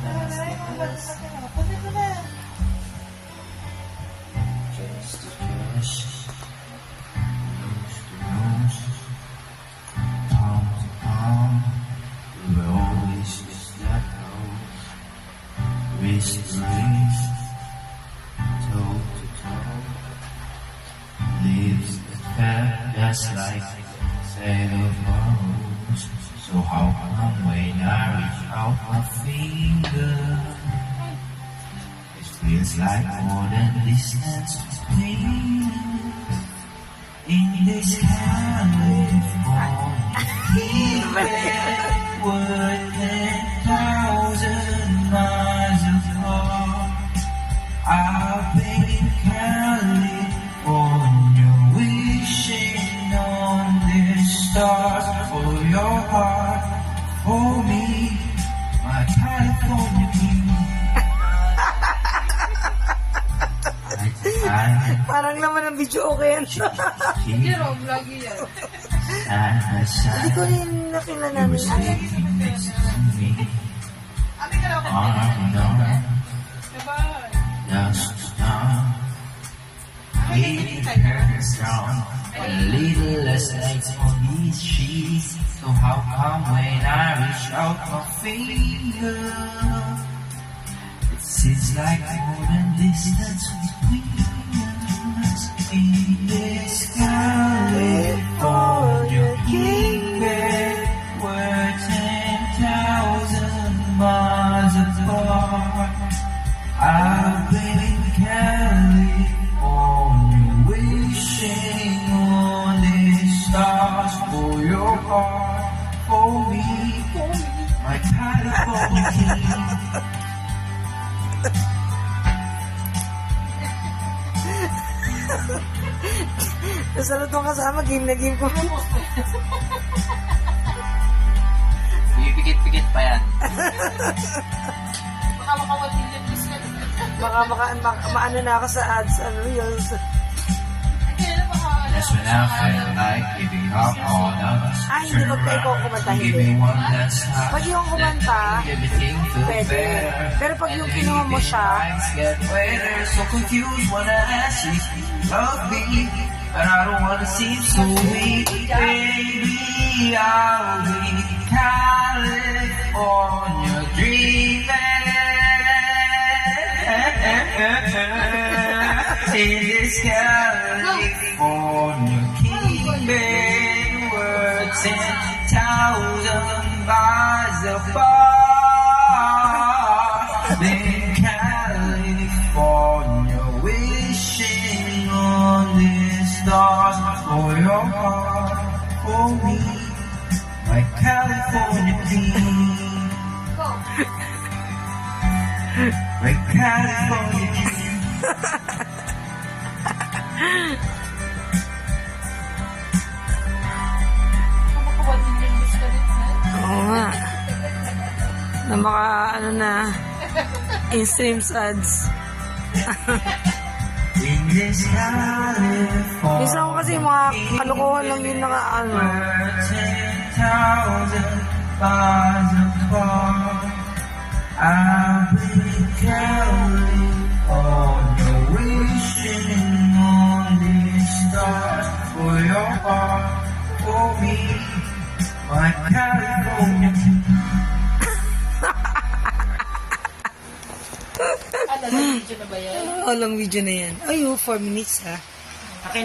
Ay, mga bata sa akin. Kunin mo na. Just a crush, nose to nose, palm to palm. We were always just that close. Wrist to wrist, toe to toe. Lips that felt just like a set of rose. So how come when I reach out my finger, it feels like more than distance between us? In this California we're 10,000 miles apart. I've been in California wishing on the stars for your heart, for me, my California king. Parang naman ang video okay yan. Jerome, lagi yan. Hindi ko rin nakilala namin. Ate ka lang. Sabay. A little less lights on these sheets. So how come when I reach out my finger, it seems like more than distance between us? In this California kingdom, we're 10,000 miles apart. I've been in California wishing on the stars for your heart, for me, my California king. Nasalot mo kasama, game na game ko. Pipikit-pikit pa yan. Baka makawatin yung biscuit. Baka maano na ako sa ads, ano yun. Kailan baka That's when I felt like giving up on us. Ay, hindi ko kayo kumanta, Give me hindi. one last time. Pag yung kumanta, Everything felt pwede. better. Pero pag yung kinuha mo siya, Eyes get wetter, so confused when I ask you if you love me, but I don't wanna seem so weak. Baby, I'll be California dreaming. In this California kingdom, we're 10,000 miles apart. In California, wishing on the stars for your heart, for me, my California king, my California king. makawatin yung biscuit. oo nga. Na maka, ano na, in-stream ads. In this California, Minsan ko kasi mga kalokohan lang yun naka, ano. we're 10,000 miles apart. I've been California wishing on these stars for your heart, for me, my California. Ano, nag-video na ba yan? Long video na yan. Ay, 4 minutes ha. Akin